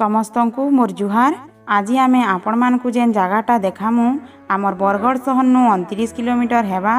समस्तंकु मोर जुहार। आज आम आपण मानकु जेन जगहटा देखामु आमर बरगढ़ सहर 29 किलोमीटर हेबा।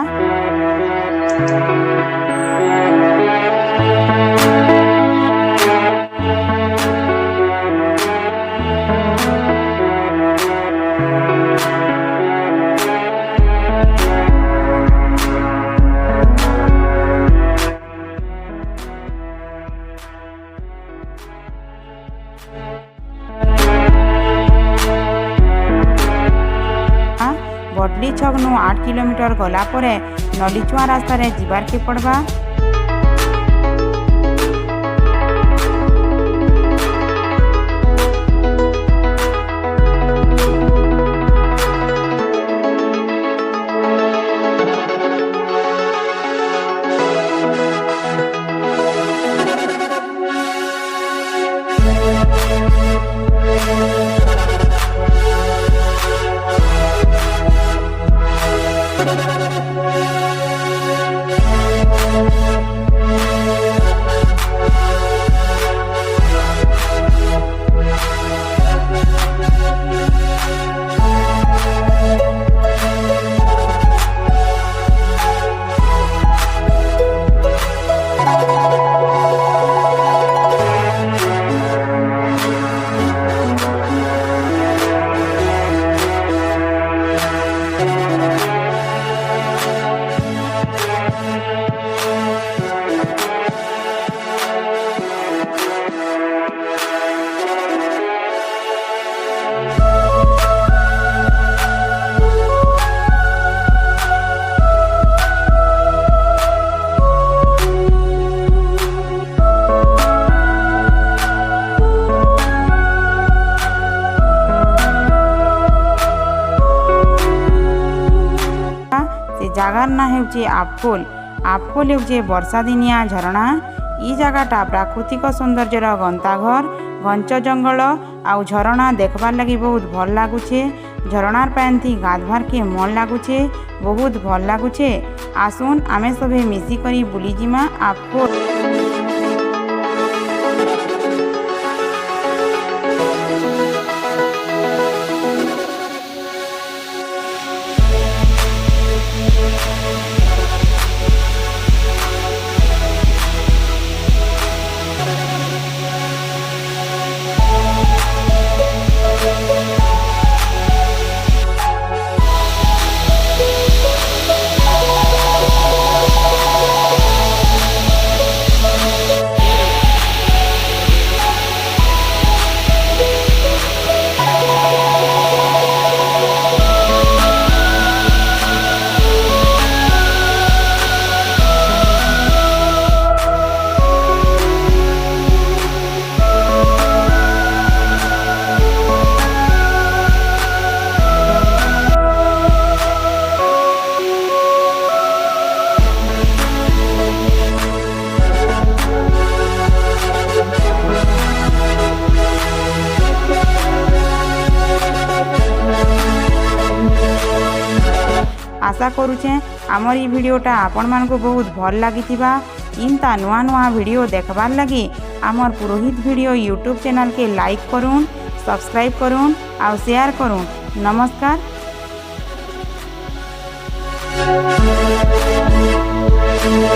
बडली छक 8 किलोमीटर गला परे नलीचुआ रास्ता रे जिबार के पड़बा। जगार ना हेउचे आपखोल। आपखोल हेउचे वर्षा दिनिया झरणा। ई जगहटा प्राकृतिक सौंदर्यर गंताघर। घंच जंगल आउ झरणा देखबार लगी बहुत भल लागुछे। झरणार पानी थी गाधवार के मन लागुछे, बहुत भल लागुछे। आसुन आमे सभे मिसी करी बुली जिमा आपखोल। आशा करुचे आमर ई वीडियोटा आपण मानकु बहुत भल लागिथिबा। इंता नुआ नुआ वीडियो देखबार लगी आमर पुरोहित वीडियो यूट्यूब चैनल के लाइक करूँ, सब्सक्राइब करूँ और शेयर करूँ। नमस्कार।